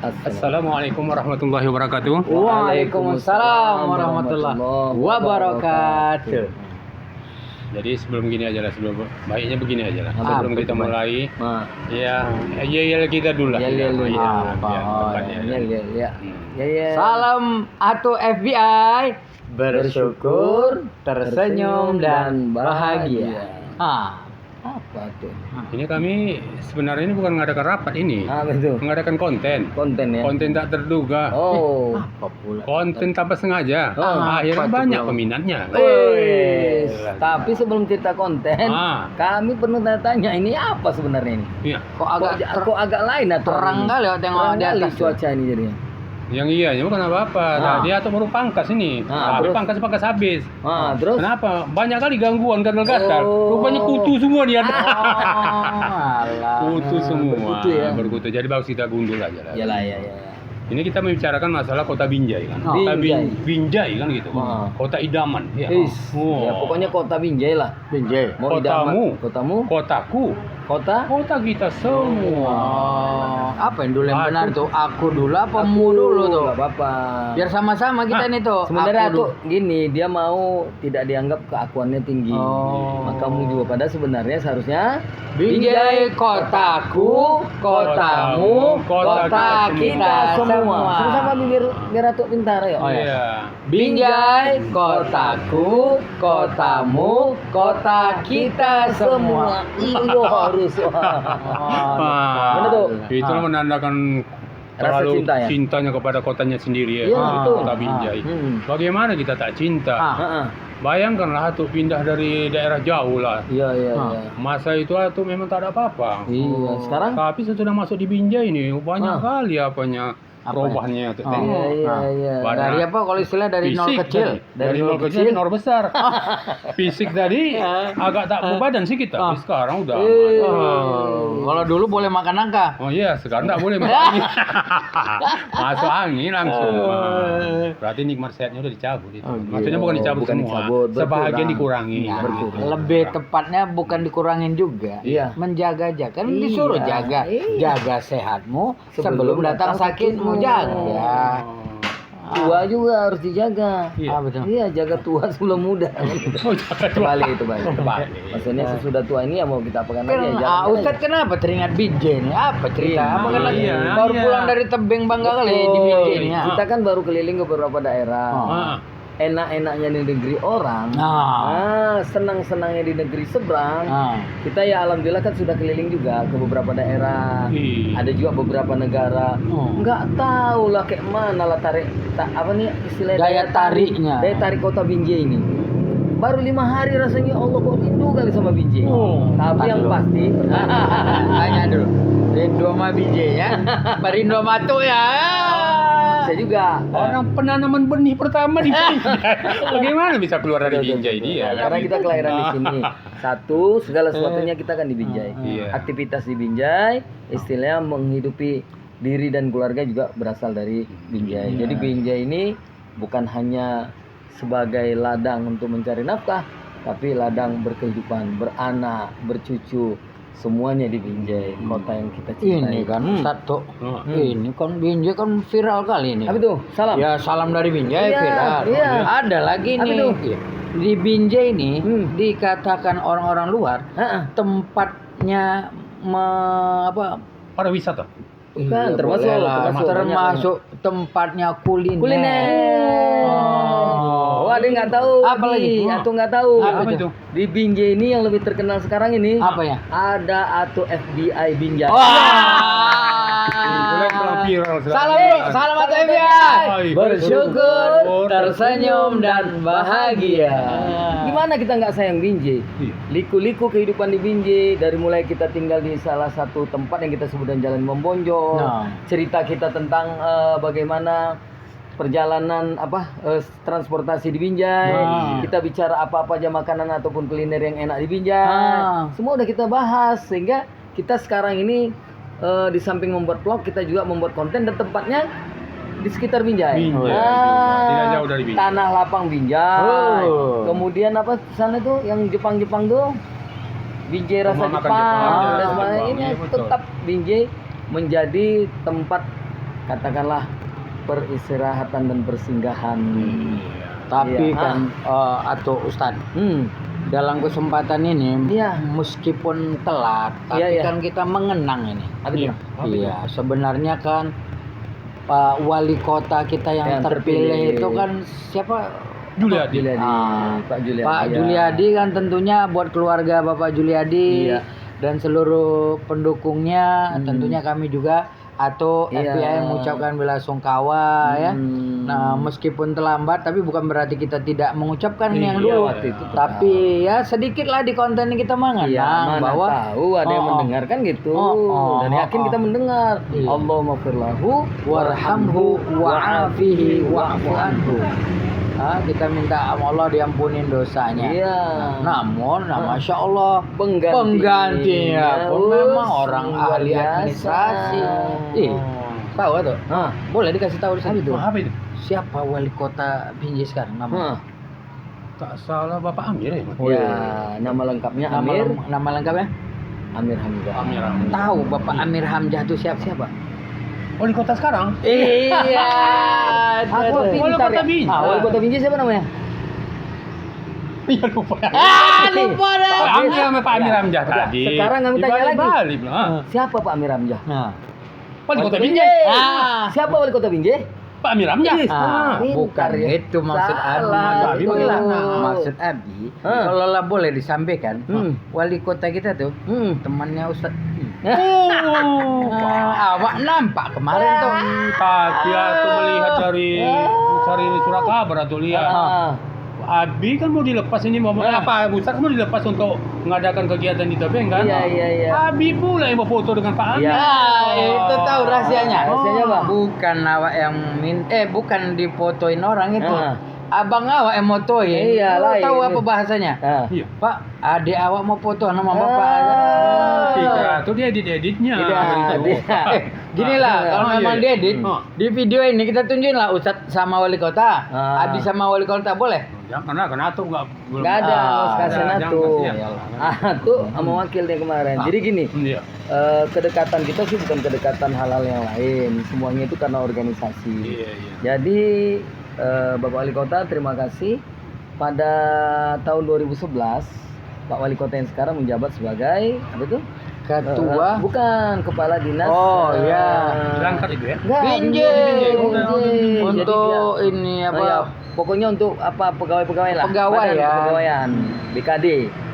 Assalamualaikum warahmatullahi wabarakatuh. Waalaikumsalam warahmatullahi wabarakatuh. Jadi sebelum gini aja lah, baiknya begini aja lah. Sebelum kita mulai, ya kita dulu lah. Salam atau FBI, bersyukur, tersenyum dan bahagia. Apa tuh? Ini kami sebenarnya ini bukan mengadakan rapat ini. Betul. Mengadakan konten. Konten ya. Konten tak terduga. Apa pula? Konten tanpa sengaja. Akhirnya banyak peminatnya. Tapi sebelum kita konten, kami perlu tanya ini apa sebenarnya ini? Iya. Kok agak lain atau terang kali ya tengok di atas cuaca ini jadinya. Yang iya, bukan apa-apa. Nah, dia tuh baru pangkas ini. Tapi pangkas habis. Terus? Kenapa? Banyak kali gangguan gatal-gatal. Rupanya kutu semua dia. Kutu semua. Kutu ya. Berkutu. Jadi bagus kita gundul aja lah. Iyalah. Ini kita membicarakan masalah kota Binjai kan. Binjai kan gitu. Kota idaman. Ya. Ya, pokoknya kota Binjai lah. Binjai. Mau kotamu. Kotamu. Kotaku. Kota kita semua. Apa yang dulu yang benar tuh? Aku dulu apa mu dulu tuh? Gak apa-apa. Biar sama-sama kita nih tuh. Sebenarnya tuh gini, dia mau tidak dianggap keakuannya tinggi. Maka mu juga pada sebenarnya seharusnya Binjai kotaku, kotamu, kota kita semua. Sama-sama biar Atuk pintar ya. Iya. Binjai kotaku, kotamu, kota kita semua. Iyo harus. Mana tuh? Itu menandakan terlalu cinta, ya? cintanya kepada kotanya sendiri ya. Iya, betul. Kota Binjai. Bagaimana kita tak cinta? Bayangkanlah Atuk pindah dari daerah jauh lah. Iya. Masa itu Atuk memang tak ada apa-apa. Iya, sekarang? Tapi sesudah masuk di Binjai ini banyak kali perubahannya Atuk tengok. Iya. Dari apa kalau istilah dari nol kecil? Dari nol kecil nol besar. Fisik tadi agak tak berbadan sih kita. Tapi sekarang udah. Kalau dulu boleh makan nangka. Oh iya, sekarang tak boleh masuk angin. Masuk angin langsung. Berarti nikmat sehatnya udah dicabut itu. Maksudnya bukan dicabut semua. Sebahagian dikurangi. Lebih tepatnya bukan dikurangin juga. Iya. Menjaga. Kan disuruh jaga sehatmu sebelum datang sakitmu. Jaga. Tua juga harus dijaga. Betul. Iya, jaga tua sebelum muda. Kembali itu balik. Maksudnya sesudah tua ini ya mau kita apakan aja. Ustadz kenapa teringat Binjai nih? Apa cerita? Apa kan baru pulang dari tebing bangga kali di Binjai ini. Kita kan baru keliling ke beberapa daerah. Enak-enaknya di negeri orang, senang-senangnya di negeri seberang. Kita ya alhamdulillah kan sudah keliling juga ke beberapa daerah. Ada juga beberapa negara. Nggak tahu lah kayak mana lah istilahnya daya tariknya. Daya tarik kota Binjai ini. Baru 5 hari rasanya Allah kok rindu kali sama Binjai. Tapi yang pasti tanya dulu. Rindu sama Binjai ya. Rindu sama tuh ya. Saya juga orang penanaman benih pertama di Binjai. Bagaimana bisa keluar dari Binjai dia? Karena kita kelahiran di sini. Satu, segala sesuatunya kita kan di Binjai. Aktivitas di Binjai, istilahnya menghidupi diri dan keluarga juga berasal dari Binjai. Jadi Binjai ini bukan hanya sebagai ladang untuk mencari nafkah, tapi ladang berkehidupan, beranak, bercucu. Semuanya di Binjai, kota yang kita cintai. Ini kan satu. Ini kan Binjai kan viral kali ini. Apa itu? Salam. Ya salam dari Binjai viral. Iya. Ada lagi nih. Di Binjai ini dikatakan orang-orang luar tempatnya pariwisata. Bukan, termasuk tempatnya kuliner. Ada yang nggak tahu. Apa lagi? Atau nggak tahu. Apa itu? Di Binjai ini yang lebih terkenal sekarang ini. Apa ya? Ada atau FBI Binjai. Salam atau FBI. Bersyukur, tersenyum dan bahagia. Gimana kita nggak sayang Binjai? Liku-liku kehidupan di Binjai, dari mulai kita tinggal di salah satu tempat yang kita sebut Jalan Membonjol. Cerita kita tentang bagaimana perjalanan transportasi di Binjai. Kita bicara apa-apa aja makanan ataupun kuliner yang enak di Binjai. Semua udah kita bahas sehingga kita sekarang ini di samping membuat vlog, kita juga membuat konten dan tempatnya di sekitar Binjai. Tidak jauh dari Binjai. Tanah Lapang Binjai. Kemudian sana tuh yang Jepang-Jepang tuh Binjai rasa Jepang dan sebagainya. Ini tetap Binjai menjadi tempat katakanlah peristirahatan dan persinggahan. Tapi Iya. kan atau Ustadz, dalam kesempatan ini Iya. meskipun telat, tapi Iya, iya. kan kita mengenang ini. Apa itu? Iya, sebenarnya kan Pak Wali Kota kita yang Yang terpilih terpilih. itu kan siapa? Juliadi. Pak Juliadi. Pak iya. Juliadi kan tentunya buat keluarga Bapak Juliadi Iya. dan seluruh pendukungnya, tentunya kami juga atau Iya. FPI mengucapkan belasungkawa ya. Hmm. Nah, meskipun terlambat tapi bukan berarti kita tidak mengucapkan yang Iya, dulu. waktu itu Tapi ya sedikit lah di konten ini kita mengenang Iya, mana bahwa tahu ada yang mendengar kan gitu. Dan yakin kita mendengar. Iya. Allahumma firlahu warhamhu wa'afihi wa'fu anhu. Kita minta sama Allah diampunin dosanya. Iya. Namun, Masya Allah, Penggantinya penggantinya pun memang orang luar ahli biasa. administrasi. Tahu tuh? Hah. Boleh dikasih tahu di sini tuh. Apa itu? Siapa wali kota Binjai sekarang nama? Hah. Tak salah Bapak Amir ya? Oh ya, nama lengkapnya Amir Nama lengkapnya? Amir Hamzah. Amir Hamzah. Tahu Bapak Amir Hamzah itu siapa? Wali kota sekarang? Iya. Aku Wali pintar kota ya. Binjai. Wali kota Binjai siapa namanya? Iya lupa. Lupa dah. Pak Amir sama Pak Amir Hamzah tadi. Sekarang kami tanya lagi. Balik lah. Siapa Pak Amir Hamzah? Nah. Wali kota Binjai. Siapa wali kota Binjai? Pak Amir Hamzah. Bukan Pintar ya. itu maksud Abi. Salah, itu. Maksud Abi, kalau lah boleh disampaikan, wali kota kita tuh temannya Ustadz. Awak nampak kemarin tuh. Tadi aku melihat dari surat kabar atau lihat. Abi kan mau dilepas ini mau apa? Ustaz mau dilepas untuk mengadakan kegiatan di Tebing kan? Iya. Abi pula yang mau foto dengan Pak Amir. Iya. Itu tahu rahasianya. Rahasianya apa? Bukan awak yang bukan difotoin orang itu. Ah. Abang awak yang motoin. Iya, Lu lain. tahu apa bahasanya? Iya. Pak, adik awak mau foto sama bapak. Iya, itu dia edit-editnya. Gini lah, kalau iya, memang iya. diedit di video ini kita tunjukin lah Ustadz sama wali kota, Abi sama wali kota boleh? Jangan karena tuh nggak Nggak ada, harus kasih jangan Natu. kasih, ya. Tuh sama wakil dia kemarin. Jadi gini, Iya. kedekatan kita sih bukan kedekatan halal yang lain. Semuanya itu karena organisasi. Iya. Jadi Bapak Wali Kota terima kasih. Pada tahun 2011 Pak Wali Kota yang sekarang menjabat sebagai apa itu? Ketua Bukan, Kepala Dinas. ya. Berangkat itu ya? Enggak, Binjai. Binjai. Untuk Jadi ini dia, apa? ya, pokoknya untuk apa pegawai-pegawai lah. Pegawai Badan ya. Kepegawaian BKD,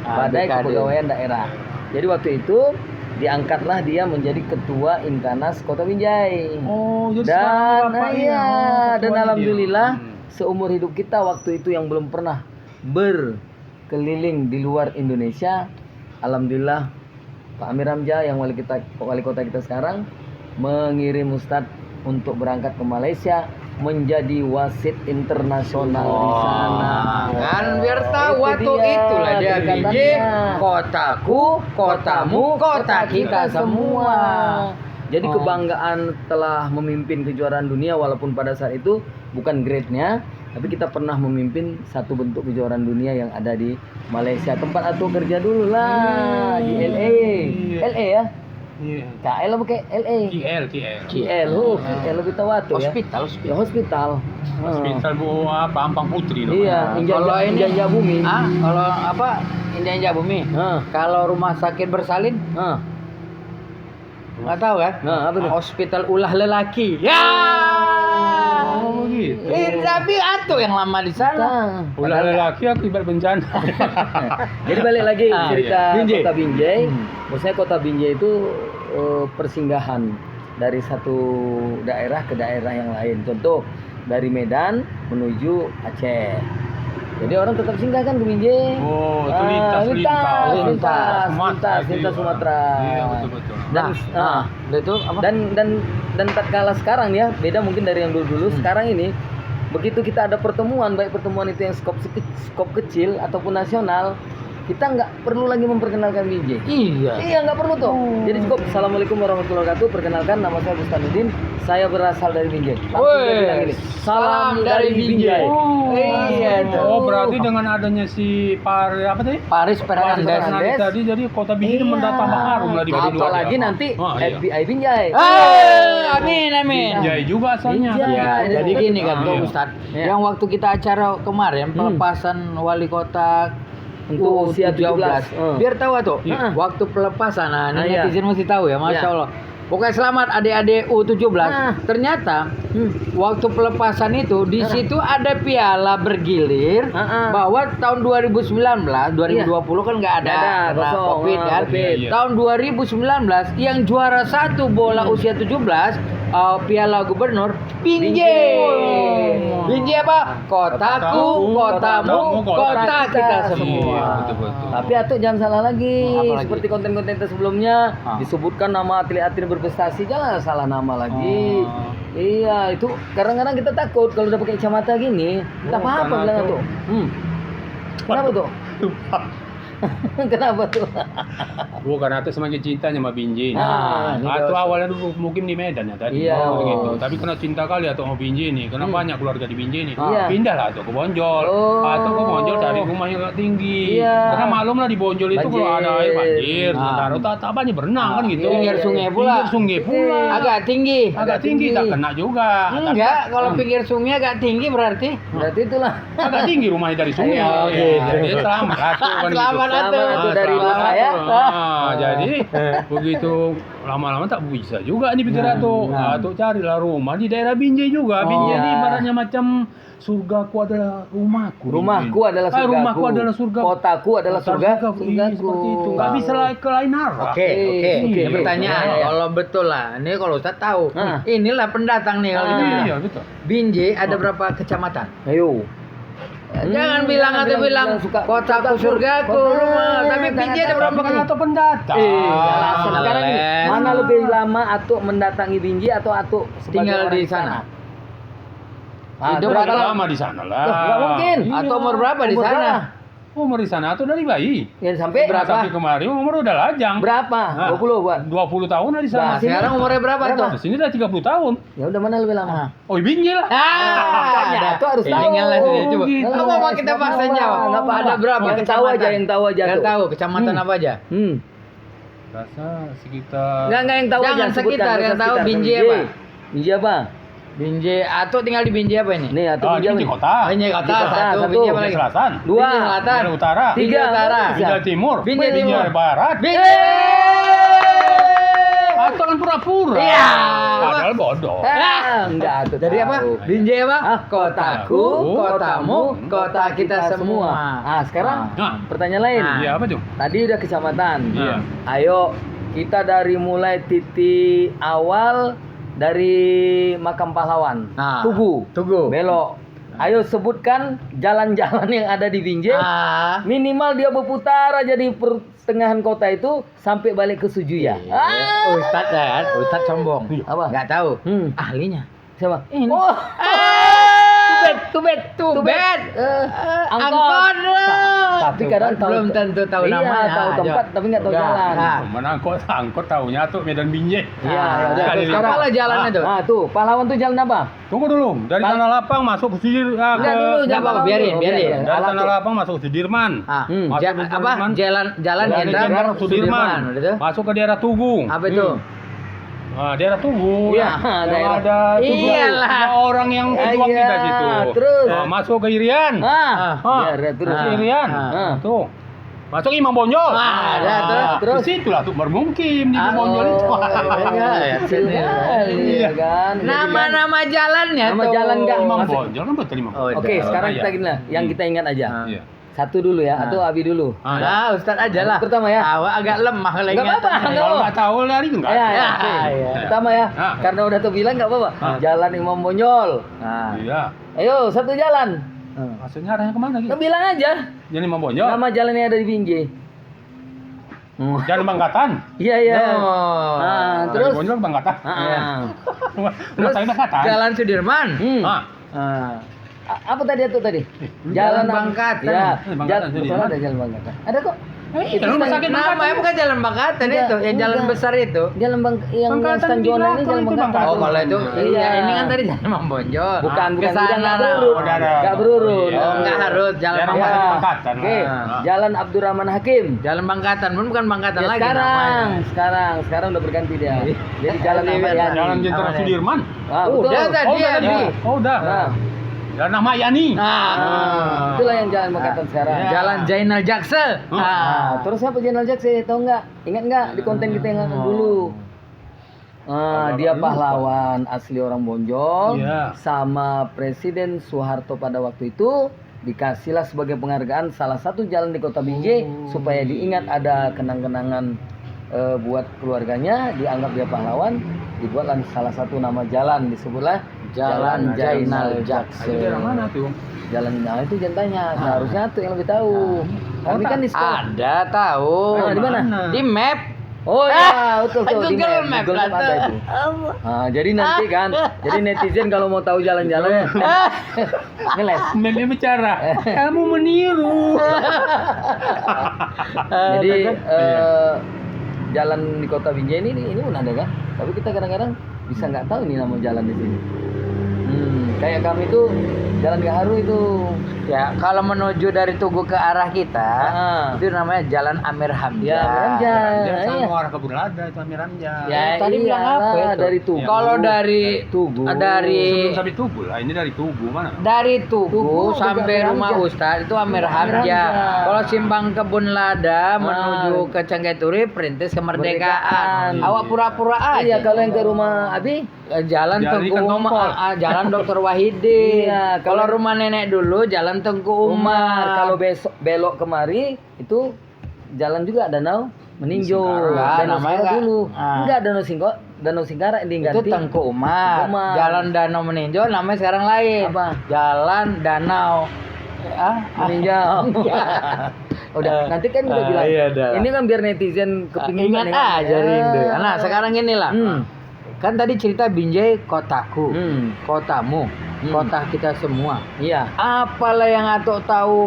Badai BKD. Kepegawaian Daerah. Jadi waktu itu diangkatlah dia menjadi Ketua Inkanas Kota Binjai. Oh, jadi Dan sekarang Bapak iya, ketuanya dan dia. alhamdulillah seumur hidup kita waktu itu yang belum pernah berkeliling di luar Indonesia, alhamdulillah Pak Amir Hamzah yang wali kota kita sekarang mengirim Ustadz untuk berangkat ke Malaysia menjadi wasit internasional di sana. Kan biar tahu Itu waktu dia itulah dia kedekatannya. Binjai, kotaku, kotamu, kota kita semua. Jadi kebanggaan telah memimpin kejuaraan dunia walaupun pada saat itu bukan grade-nya, tapi kita pernah memimpin satu bentuk kejuaraan dunia yang ada di Malaysia. Tempat atau kerja dulu lah di LA. LA ya? Iya. KL apa kayak LA? KL. KL, KL lebih tahu tuh ya. Ya, hospital. Hospital Bu Ampang Putri loh. Iya, Kalau ini Injak Bumi. kalau apa? Injak Bumi. Kalau rumah sakit bersalin, nggak tahu kan? Apa tuh? Hospital ulah lelaki. Ya. Oh gitu. Tapi atuh yang lama di sana. Ulah lelaki akibat bencana. Jadi balik lagi cerita Binjai. Kota Binjai. Maksudnya Kota Binjai itu persinggahan dari satu daerah ke daerah yang lain. Contoh dari Medan menuju Aceh. Jadi orang tetap singgah kan ke Binjai. Oh, itu lintas Sumatera. Iya, betul. Itu apa? Dan tatkala sekarang ya, beda mungkin dari yang dulu-dulu. Sekarang ini begitu kita ada pertemuan, baik pertemuan itu yang skop kecil ataupun nasional, kita nggak perlu lagi memperkenalkan Binjai. Iya. Iya, nggak perlu tuh. Jadi cukup Assalamualaikum warahmatullahi wabarakatuh. Perkenalkan, nama saya Bustanuddin. Saya berasal dari Binjai. Langsung dia bilang gini, salam dari Binjai. Oh, iya tuh. Oh, berarti dengan adanya si apa tadi? Paris Fernandes. Fernandes. Tadi jadi kota Binjai mendatang harum lah di Apalagi nanti FBI Binjai. Amin amin. Binjai juga asalnya. Binjai. Ya, jadi gini kan Iya. tuh Ustaz. Iya. Yang waktu kita acara kemarin pelepasan wali kota Untuk usia 17. Biar tahu tuh, Iya. waktu pelepasan. Nah, ini Iya. netizen mesti tahu ya, Masya Iya. Allah. Pokoknya selamat adik-adik U17. Ternyata waktu pelepasan itu di situ ada piala bergilir bahwa tahun 2019, 2020 kan nggak ada, Nggak ada, karena kosong. Covid kan. Iya, iya. Tahun 2019 yang juara satu bola usia 17 piala gubernur Binjai. Binjai apa? Kotaku, kotamu, kota kita semua. Iya, betul-betul. Tapi Atuk jangan salah lagi. Apa lagi? Seperti konten-konten kita sebelumnya Ah. disebutkan nama atlet-atlet berprestasi, jangan salah nama lagi. Oh. Iya, itu kadang-kadang kita takut kalau udah pakai kacamata gini. Tak apa-apa karena bilang tuh- tuh. Kenapa tuh? Kenapa tuh? Bukan atau semakin cintanya sama Binjai. Ah, ini atau bos. awalnya dulu mungkin di Medan ya tadi. Iya, gitu. bos. Tapi karena cinta kali atau sama Binjai nih, karena banyak keluarga di Binjai nih. Iya. Pindah lah atau ke Bonjol. Oh. Atau ke Bonjol cari rumah yang agak tinggi. Iya. Karena maklum lah di Bonjol itu kalau ada air banjir, Ah. sementara tak banyak berenang kan gitu. Pinggir sungai pula. Pinggir sungai pula. Agak tinggi. Agak tinggi tak kena juga. Enggak, kalau pinggir sungai agak tinggi berarti. Berarti itulah. Agak tinggi rumahnya dari sungai. Iya, oke. Jadi selamat atuh kan Selamat gitu. atuh. Selamat atuh dari ibu Selamat saya. atuh. Jadi begitu lama-lama tak bisa juga nih pikir atuh. Atuh carilah rumah di daerah Binjai juga. Binjai ini ibaratnya macam surgaku adalah rumahku. Rumahku adalah surgaku. Rumahku adalah surga. Kotaku adalah surgaku. Iya, seperti itu. Nggak bisa ke lain arah. Oke. Oke. Ini pertanyaan, Iya. kalau betul lah, ini kalau Ustaz tahu, Ah. inilah pendatang nih kalau Ah. gitu. Iya, betul. Binjai ada berapa kecamatan? Ayo. Jangan bilang atau bilang suka kotaku surgaku rumah, tapi Binjai ada berapa Tapi kan atau pendatang. Alasan sekarang ini les. mana lebih lama Atuk mendatangi Binjai atau Atuk sebagai Tinggal orang di sana? Hidup Udah berapa lama di sana lah. Nggak mungkin. Iya. Atau umur berapa di Umur sana? berapa? Umur di sana atau dari bayi. Ya sampai Berapa? Sampai kemarin umur udah lajang. Berapa? Nah. 20 buat. 20 tahun lah di sana. Nah, sekarang umurnya berapa tuh? Di sini udah 30 tahun. Ya udah mana lebih lama? Oh, Binjai lah. Makanya, ada. itu harus tahu. Tinggal lah sini coba. gitu. Apa apa kita Nggak paksa apa-apa, jawab? nggak apa-apa. Ada berapa Yang kecamatan? tahu aja, yang tahu aja Yang tuh. tahu kecamatan apa aja? Rasa sekitar Enggak yang tahu Jangan aja. sebutkan, sekitar, nggak yang usah tahu sekitar. Binjai apa? Binjai apa? Binjai atau tinggal di Binjai apa ini? Nih, Atuk Oh, Binjai. ini di apa? kota. Binjai kota, Di kota, satu. satu. Binjai apa Binjai lagi? Selatan. Dua. Binjai Selatan. Binjai Utara. Tiga. Binjai Utara. Binjai Timur. Binjai Timur. Barat. Atau kan pura-pura. Iya. Padahal bodoh. Enggak Atuk. Jadi apa? tahu. Binjai apa? Ah, Kotaku, kotamu, kota kita semua. Ah, sekarang Nah, pertanyaan lain. Nah. iya apa tuh? Tadi udah kecamatan. Iya. Ayo kita dari mulai titik awal dari makam pahlawan. Nah, Tugu. Tugu. Belok. Ayo sebutkan jalan-jalan yang ada di Binjai. Ah. Minimal dia berputar aja di pertengahan kota itu sampai balik ke Sujuya. Ustadz kan, Ustadz sombong. Apa? Nggak tahu. Ah. Ahlinya. Siapa? Ini. Oh, Tubet. angkot. Tapi kadang tahu belum tentu tahu iya, namanya. tahu tempat tapi nggak tahu jalan. Nah, Mana angkot tahunya tuh Medan Binjai. Iya, ya udah. Sekali Terus lipat. sekarang Apalah jalannya tuh? Nah, tuh, pahlawan tuh jalan apa? Tunggu dulu, dari Kal- Tanah Lapang masuk ke Sudirman. Enggak dulu, nggak jangan apa-apa, pahlawan biarin, dulu. biarin. Biarin. Dari Alat Tanah tuh. Lapang masuk ke Sudirman. Ah, Masuk ke apa? Sudirman. Jalan Dari Jenderal Jenderal Sudirman. udah tuh. Masuk ke daerah Tugu. Apa itu? Nah, daerah Tugu. Iya, Yang daerah. ada tujuh Iyalah. tiga orang yang pejuang Iya, kita situ. terus. Nah, masuk ke Irian. Ah, Ah, ya, terus. ke Irian. Ah. Tuh. Masuk Imam Bonjol. Ah, ada, terus. Di situ lah tuh bermukim di Imam Bonjol itu. iya, kecil sekali, Iya. ya kan. Nama-nama jalannya Nama tuh. jalan nggak? Imam Masuk. Bonjol kan betul Imam. Oh, Oke, iya. sekarang Iya. kita gini lah, yang kita ingat aja. Iya. Satu dulu ya, atau Abi dulu. Ah, ya. Nah, Ustadz aja lah. Pertama ya. Awak agak lemah kalau Nggak ingat. apa-apa, Kalau nggak tahu lari itu nggak. Ya, ya, Ya, oke. iya. Pertama ya, Ah. karena udah tuh bilang nggak apa-apa. Ah. Jalan Imam Bonjol. Nah, Iya. Ayo, satu jalan. Maksudnya arahnya kemana gitu? Nah, bilang aja Jadi Imam Bonjol. nama jalan yang ada di Binjai. Jalan Banggatan. Iya, iya. Oh. Nah, Dari terus Bonjol ke Banggatan. Ah, Iya. ah. Rumah saya Banggatan. Jalan Sudirman. Hmm. Ah, Ah. apa tadi itu tadi? Jalan Bangkatan. Ya, Bangkatan jadi betul mana? ada jalan Bangkatan. Ada kok. Itu rumah sakit Namanya bukan Jalan Bangkatan itu, yang jalan Enggak. besar itu. Jalan yang Bangkatan Stan di Jona ini belakang jalan itu Bangkatan. Oh, kalau itu Iya. iya, ini kan tadi Jalan Mambonjo. Bukan ke sana nggak lah. berurut. Oh, ada. Nggak berurut. Oh, enggak harus Jalan Ya, rumah Ya. sakit Bangkatan. Oke, Ah. Jalan Abdurrahman Hakim. Jalan Bangkatan pun bukan Bangkatan Ya, lagi sekarang udah berganti dia. Jadi Jalan Ahmad Yani. Jalan Jenderal Apa nih? Sudirman. Ah, betul. Udah tadi udah ya. tadi. Oh, udah. Nah, Jalan Ahmad Yani. Nah, itulah yang Jalan Bangkatan sekarang. Ya. Jalan Zainal Jaksa. Nah, terus siapa Jenderal Jaksa? Tahu nggak? Ingat nggak di konten kita yang dulu? Dia pahlawan asli orang Bonjol. Iya. Sama Presiden Soeharto pada waktu itu dikasihlah sebagai penghargaan salah satu jalan di Kota Binjai supaya diingat ada kenang-kenangan buat keluarganya, dianggap dia pahlawan, dibuatlah salah satu nama jalan, disebutlah Jalan Zainal Jaksa. Itu daerah mana tuh? Jalan itu jantanya, seharusnya tuh yang lebih tahu. Kami kan di sekolah. Ada tahu. Ah, di mana? Di map. Oh ya, betul tuh di Google Map Google lah Map ada tuh. itu. Jadi nanti kan, jadi netizen kalau mau tahu jalan-jalannya, ngeles. Meme bicara. Kamu meniru. Jadi jalan di Kota Binjai ini pun ada kan? Tapi kita kadang-kadang bisa nggak tahu ini nama jalan di sini. Kayak kami tuh Jalan Gaharu itu. Ya, kalau menuju dari Tugu ke arah kita, itu namanya Jalan Amir Hamzah. Ya, Amir Hamzah. Dia Iya. sama arah Kebun Lada itu Amir Hamzah. Ya, tadi bilang iyalah, apa itu? dari Tugu. Kalau dari Tugu. Sebelum sampai Tugu lah, ini dari Tugu mana? dari Tugu Tugu sampai Amir rumah Hamzah. Ustadz itu Amir Amir Hamzah. Hamzah. Kalau simpang Kebun Lada menuju ke Cengkaituri Perintis Kemerdekaan. Kemerdekaan. Awak pura-pura aja. Iya, kalau yang ke rumah Abi, Jalan Jalan Tengku Ikan Umar, Tongkol. Jalan Dr. Wahidin. Iya, kalau kalau- rumah nenek dulu Jalan Tengku Umar. Kalau besok belok kemari itu jalan juga Danau Meninjau. Singkara. Danau Namanya Singkara nggak? dulu. Ah. Enggak Danau Singkara yang itu diganti. Tengku Umar. Tengku Umar. Jalan Danau Meninjau namanya sekarang lain. Apa? Jalan Danau Meninjau. Udah, nanti kan udah bilang. iya dah. Ini kan biar netizen kepingin Ingat aja rindu. Nah, sekarang inilah. Kan tadi cerita Binjai kotaku, kotamu, kota kita semua. Iya. Apalah yang Atok tahu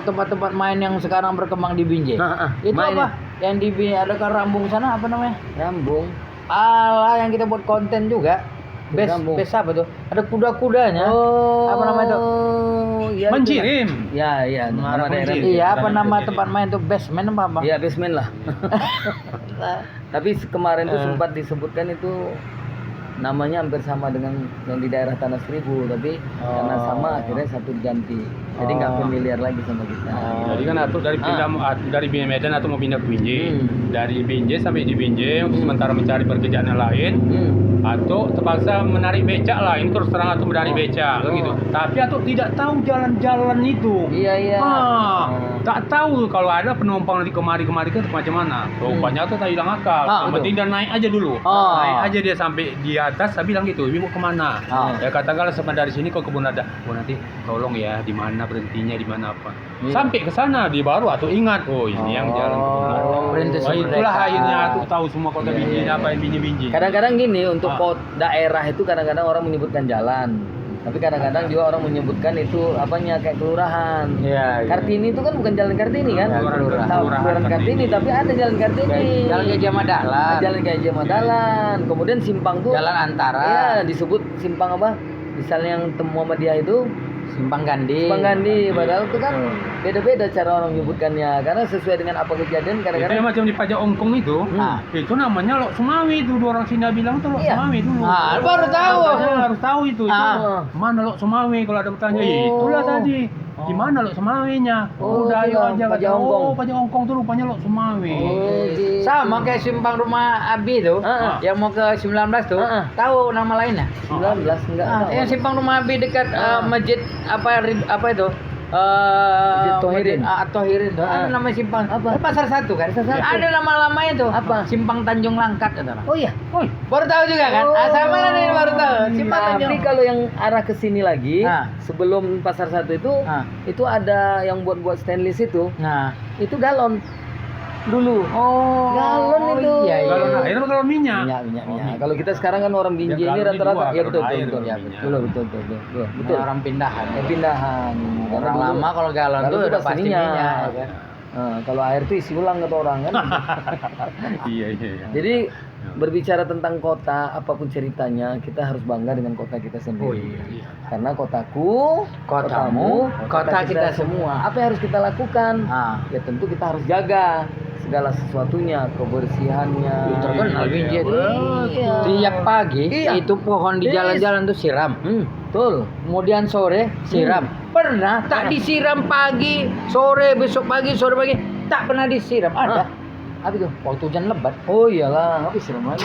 tempat-tempat main yang sekarang berkembang di Binjai? Itu main apa? Yang di Binjai ada kan Rambung sana apa namanya? Rambung. Alah yang kita buat konten juga. Bes Rambung. apa tuh? Ada kuda-kudanya. Oh. Apa namanya itu? Iya. Mencirim. Ya, iya. Nama daerah. Mencirim. Iya, apa Banyak nama Binjai. tempat main tuh? Basement apa? Iya, basement lah. Tapi kemarin tuh sempat disebutkan itu namanya hampir sama dengan yang di daerah Tanah Seribu, tapi karena sama akhirnya satu diganti. Jadi nggak familiar lagi sama kita. Jadi kan Atuk dari pindah dari Medan atau mau pindah ke Binjai. Dari Binjai sampai di Binjai untuk sementara mencari pekerjaan yang lain. Atuk terpaksa menarik becak lah. Ini terus terang Atuk menarik becak gitu. Tapi Atuk tidak tahu jalan-jalan itu. Iya, iya. Tak tahu kalau ada penumpang di kemari-kemari ke macam mana. Rupanya Atuk tak hilang akal. Yang penting dia naik aja dulu. Naik aja dia sampai di atas. Saya bilang gitu, ibu mau kemana? Ya katakanlah sampai dari sini kau kebun ada. Oh nanti tolong ya di mana berhentinya di mana apa. Sampai ke sana di baru Atuk ingat. Oh ini yang jalan kebun ada. Perintis Itulah Kemerdekaan. akhirnya Atuk tahu semua kota Binjai apa yang Binjai. Kadang-kadang gini untuk daerah itu kadang-kadang orang menyebutkan jalan. Tapi kadang-kadang juga orang menyebutkan itu apanya kayak kelurahan. Iya. Kartini itu kan bukan jalan Kartini kan? Kelurahan Kelurahan Kartini, tapi ada jalan Kartini. Jalan Gajah Madalan. Jalan Gajah Madalan. Kemudian simpang tuh Jalan Antara. Iya, disebut simpang apa? Misalnya yang Muhammadiyah itu Simpang Gandhi. Simpang Gandhi, padahal itu kan beda-beda cara orang menyebutkannya karena sesuai dengan apa kejadian Itu kadang-kadang. yang macam di Pajak Ongkong itu. Itu namanya Lok Sumawi itu dua orang Cina bilang tuh Lok Iya. Sumawi dulu. Baru tahu. Makanya harus tahu itu. Mana Lok Sumawi kalau ada bertanya, itulah tadi. Di mana Lok Sumawinya? Udah ayo itu aja Pajak kata, Ongkong. Pajak Ongkong tuh rupanya Lok Sumawi. Gitu. Sama kayak simpang rumah Abi tuh, yang mau ke 19 tuh, tahu nama lainnya? 19 enggak tahu. Yang simpang rumah Abi dekat masjid apa itu? Tohirin. Tohirin tuh. Ada nama simpang. Apa? Pasar 1 kan? Ada nama lamanya tuh. Apa? Simpang Tanjung Langkat kata orang. Oh iya. Baru tahu juga kan? Sama lah nih baru tahu. Simpang Tapi Tanjung. kalau yang arah ke sini lagi, Nah. sebelum pasar 1 itu, itu ada yang buat-buat stainless itu Nah, galon. dulu. Oh. Galon itu. Iya, iya. Galon air apa galon minyak? Minyak. minyak. Kalau kita sekarang kan orang Binjai Ya, ini galon rata-rata dijual, ya betul galon air, betul. minyak. Betul. Orang pindahan. Pindahan. Orang Karena dulu- lama kalau galon galon tuh itu udah pasti pasti minyak. minyak. Ya kan? Kalau air tuh isi ulang kata orang kan. Iya. Jadi berbicara tentang kota, apapun ceritanya, kita harus bangga dengan kota kita sendiri. Oh, iya. Karena kotaku, Kotamu, kota kita semua. Apa yang harus kita lakukan? Ah. Ya tentu kita harus jaga segala sesuatunya, kebersihannya. Terkenal Binjai itu. Iya. Tiap pagi Iya. itu pohon di jalan-jalan tuh siram. Betul. Kemudian sore siram. Pernah tak disiram pagi, sore, besok pagi, sore pagi, tak pernah disiram. Ada. Apa itu? Waktu hujan lebat. Oh iyalah, habis siram lagi.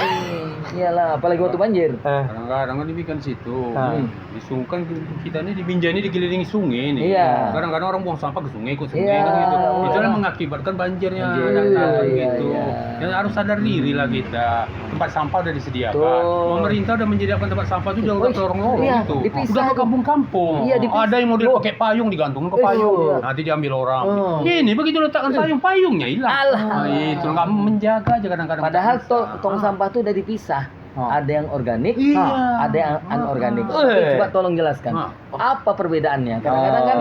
Iyalah, apalagi waktu banjir. Kadang-kadang kan dibikin situ. Hmm. Di sungai kan kita ini di Binjai ini dikelilingi sungai nih. Iya. Kadang-kadang orang buang sampah ke sungai, ikut sungai Iya. kan gitu. Iya. Itu yang mengakibatkan banjirnya Banjir. datang Iya, gitu. iya. Dan harus sadar diri lah kita. Tempat sampah udah disediakan. Betul. Pemerintah udah menyediakan tempat sampah itu udah Oh, lorong-lorong iya, gitu. dipisah Udah ke itu. kampung-kampung. Iya, dipisah. Ada yang model pakai payung digantungin ke Oh, payung. iya. Nanti diambil orang. Oh. Ini begitu letakkan payungnya hilang. Alah. Nah, itu nggak menjaga aja kadang-kadang. Padahal bisa. tong sampah itu udah dipisah. Ada yang organik, Iya. ada yang anorganik. Eh. Coba tolong jelaskan. Apa perbedaannya? Kadang-kadang kan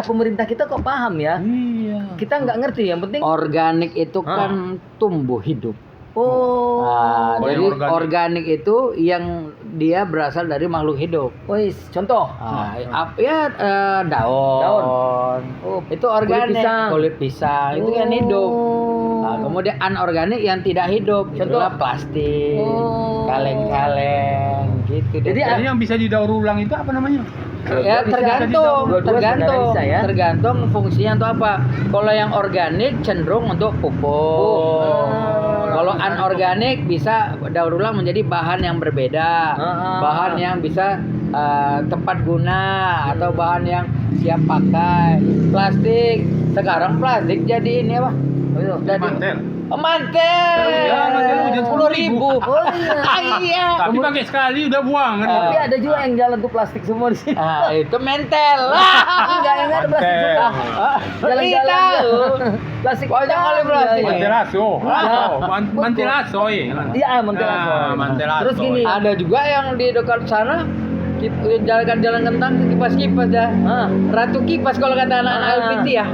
pemerintah kita kok paham ya. Iya. Kita nggak ngerti, yang penting Organik itu kan tumbuh hidup. oh. Nah, Oh, jadi yang organik itu yang dia berasal dari makhluk hidup. Wis, contoh. Daun. Oh, Itu organik. pisang. Kulit pisang itu kan hidup. Nah, kemudian anorganik yang tidak hidup. Contoh? Contohnya plastik, Oh. kaleng-kaleng gitu. Jadi Jadi yang bisa didaur ulang itu apa namanya? ya bisa tergantung, dua-dua sebenarnya bisa ya. tergantung fungsinya untuk apa. Kalau yang organik cenderung untuk pupuk. Kalau anorganik bisa daur ulang menjadi bahan yang berbeda, bahan yang bisa tepat guna atau bahan yang siap pakai. Plastik sekarang plastik jadi ini apa? Jadi Mantel. mantel. Ya, mantel udah 10.000. Oh iya. Iya. Tapi pakai sekali udah buang kan. Tapi ada juga yang jalan tuh plastik semua di sini. Ah, itu mentel. Enggak, yang ada plastik Mantel. suka. Jalan-jalan. Tahu. Plastik Banyak kali plastik. Iya. Mantelaso. Ya. Mantelaso ya. Iya, mantelaso. Ah, mantelaso. Terus gini, Ada juga yang di dekat sana jalan kentang kipas-kipas dah. Ratu kipas kalau kata anak-anak LPT ya.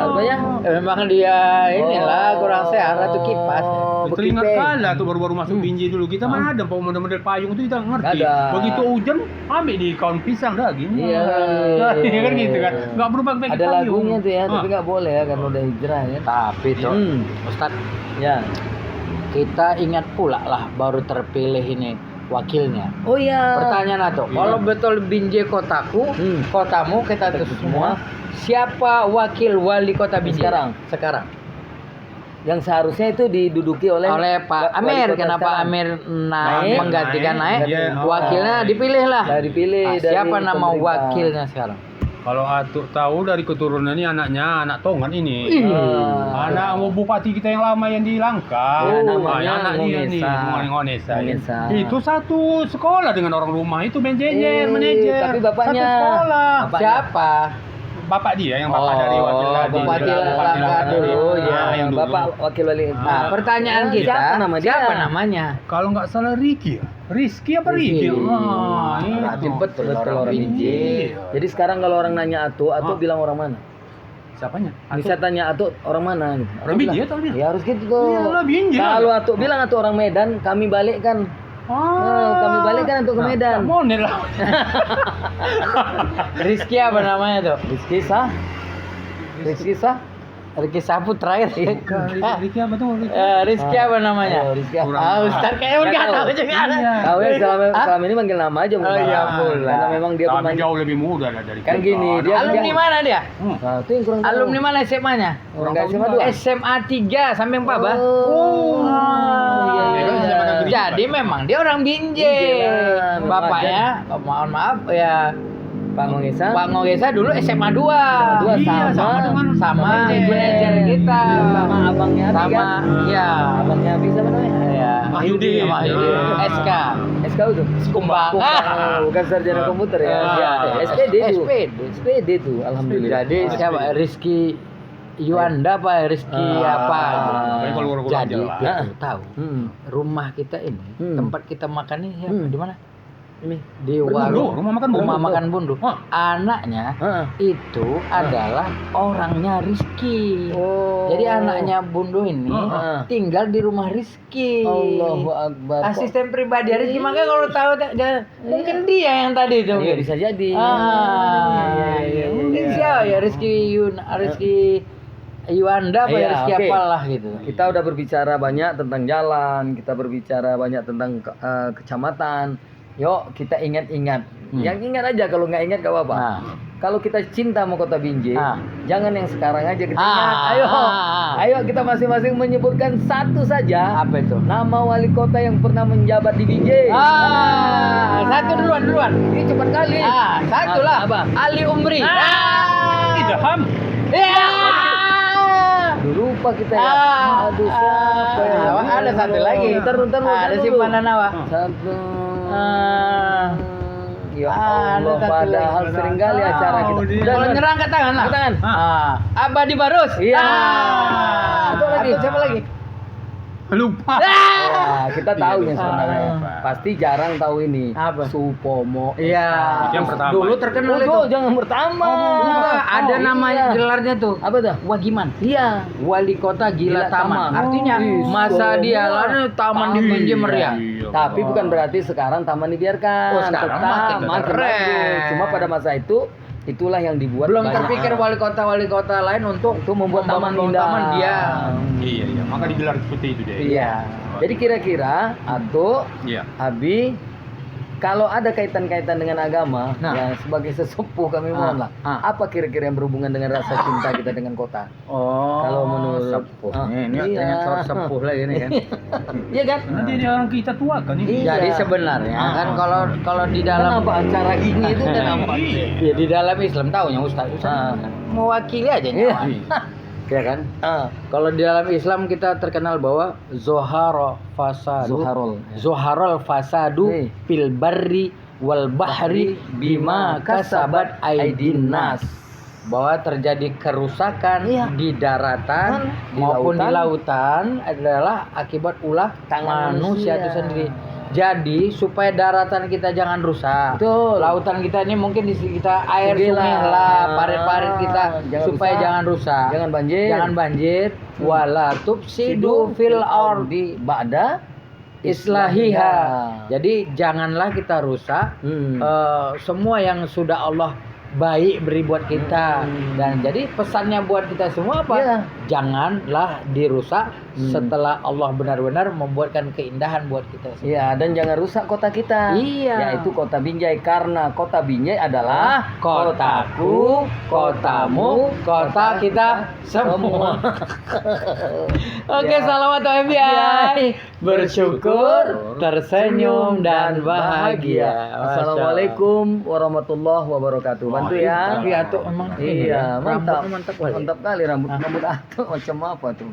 Banyak. Memang dia inilah kurang sehat ratu kipas. Teringat Bekipeng. kala tuh baru-baru masuk Binjai dulu kita mana ada model-model payung itu kita ngerti. Nggak ada. Begitu hujan ambil di kaun pisang dah gini. Iya. Iya kan gitu kan. Enggak berubah pakai Ada payung. lagunya tuh ya, tapi Ah. nggak boleh ya karena udah hijrah ya. Tapi tuh Ustadz, Ya. kita ingat pula lah baru terpilih ini wakilnya. Oh iya. Pertanyaan atau kalau betul Binjai kotaku, kotamu kita tuh semua, siapa wakil wali kota Binjai sekarang? Yang seharusnya itu diduduki oleh Pak wali Amir. kota Kenapa sekarang. Amir Naik. menggantikan naik? Iya. Wakilnya dipilih lah. Nah, dipilih dari Siapa nama pemerintah. wakilnya sekarang? Kalau Atuk tahu dari keturunan ini anaknya anak Tongan ini. Anak bupati kita yang lama yang di Langka. Ya, namanya anak dia nih, Ngonesa. Ngonesa. Ngonesa. Itu satu sekolah dengan orang rumah itu manajer, manajer. Tapi bapaknya satu sekolah. Siapa? Bapak dia yang bapak dari wakil tadi. Bupati Bupati Langka dulu, ya, yang dulu. Bapak wakil wali. Nah, pertanyaan kita, Siapa nama dia? siapa namanya? Kalau nggak salah Riki ya? Rizky apa Riki? Rizky. Itu. Betul Betul orang Binjai. Jadi sekarang kalau orang nanya Atu bilang orang mana? Siapanya? Bisa tanya Atu orang mana gitu. Orang Binjai atau dia? Ya harus gitu tuh. Iyalah, Binjai. Kalau Atu bilang Atu orang Medan, kami balik kan. Kami balik kan untuk ke Medan. Monet lah. Rizky apa namanya tuh? Rizky Sah. Rizky Sah. Rizky Saputra ya? Riki apa tuh? Rizky apa namanya? Oh, Rizky. Ustaz kayaknya udah nggak tahu juga. Tahu ya selama ini manggil nama aja. Oh, iya, pula. Karena memang dia Tapi pemain. jauh lebih muda lah dari Kan kita. gini, dia- Alumni mana dia? Nah, itu yang kurang tahu. Alumni mana SMA-nya? Orang nggak SMA dua. SMA 3 Samping Pak Bah. Oh. Iya, iya. Jadi memang dia orang Binjai Binjai. lah. Bapaknya, mohon maaf ya, Pak Ngongesa. Pak Ngogesa dulu SMA 2. Dua Iya, sama dengan Sama manajer. manajer kita. Sama abangnya Abi Sama, kan? ya. Abangnya Abi siapa namanya? Ya. Mahyudi. Mahyudi. SK. SKU tuh. Kumbang. Bukan sarjana komputer ya. Ah. SPD tuh. SPD. SPD tuh, alhamdulillah. Jadi siapa? Rizky Yuanda apa Rizky apa. Tapi kalau orang-orang Jadi jalan. kita tahu rumah kita ini tempat kita makan ini siapa? Di mana? Ini Di warung rumah makan Bundu. rumah makan Bundu. Hah. Anaknya itu adalah orangnya Rizky. Oh. Jadi anaknya Bundu ini tinggal di rumah Rizky. Allahu Akbar. Asisten pribadi Rizky. Makanya kalau tahu mungkin dia yang tadi itu. Iya bisa jadi. Mungkin siapa ya Rizky Rizky Yuanda apa ya Rizky oke. apalah gitu. Kita udah berbicara banyak tentang jalan, kita berbicara banyak tentang kecamatan. Yuk kita ingat-ingat. Yang ingat aja, kalau nggak ingat gak apa-apa. Kalau kita cinta sama Kota Binjai, jangan yang sekarang aja kita ingat. Ayo kita masing-masing menyebutkan satu saja. Apa itu? Nama wali kota yang pernah menjabat di Binjai. Satu duluan. Ini cepat kali. Satu lah. Apa? Ali Umri. Idham. Lupa kita ya. Aduh siapa ya? Ada satu lagi. Ntar Ada simpanan awak. Satu. Ya ada Allah, satu padahal lagi. sering kali acara kita. Kalau nyerang ke tangan lah. Ke tangan. Abadi Barus. Iya. Satu lagi. Siapa lagi? Lupa. Wah, kita tahu yang lupa. sebenarnya. Pasti jarang tahu ini. Apa? Supomo. Iya. Yang pertama. Dulu terkenal itu. Jangan pertama. Ada namanya iya. gelarnya tuh. Apa tuh? Wagiman. Iya. Wali kota Gila gila taman. taman. Artinya Oh, masa iya. dia lalu taman di Binjai meriah. Tapi bukan berarti sekarang taman dibiarkan. Oh, sekarang makin keren. bagus. Cuma pada masa itu itulah yang dibuat. Belum banyak. terpikir wali kota lain untuk membuat taman membangun indah. taman dia. Iya. Maka digelar seperti itu deh. Iya. Jadi kira-kira Ato, Iya. Abi, kalau ada kaitan-kaitan dengan agama, Nah. ya sebagai sesepuh kami mohon lah. Apa kira-kira yang berhubungan dengan rasa cinta kita dengan kota? Oh, Kalau menurut sepuh. Ini iya. ternyata sepuh lagi nih kan. Iya kan? Karena dia orang kita tua kan ini. Iya. Jadi sebenarnya kan kalau di dalam Kenapa acara gini itu kenapa? ya di dalam Islam tahunya Ustaz mewakili aja nyawa. Ya kan? Kalau di dalam Islam kita terkenal bahwa zoharul fasadu fil barri wal bahri bima kasabat aidin nas. Bahwa terjadi kerusakan di daratan maupun di lautan adalah akibat ulah Tangan manusia itu sendiri. Jadi supaya daratan kita jangan rusak, Betul. lautan kita ini mungkin di sekitar air Gila. sungai lah, parit-parit kita Jangan supaya rusak. jangan rusak, Jangan banjir. wala tufsidu fil ardi ba'da islahiha. Jadi janganlah kita rusak semua yang sudah Allah baik beri buat kita. Dan jadi pesannya buat kita semua apa? Iya. Janganlah dirusak setelah Allah benar-benar membuatkan keindahan buat kita semua. Iya, dan jangan rusak kota kita. Iya. Yaitu kota Binjai, karena kota Binjai adalah Kotaku, kotamu, kota kita semua. Oke, Ya. salawat FBI. Bersyukur, tersenyum dan bahagia. Assalamualaikum warahmatullahi wabarakatuh. Bantu ya. Tapi Atuk emang Iya, mantap. rambutnya mantap kali. Mantap kali rambut Atuk macam apa tuh?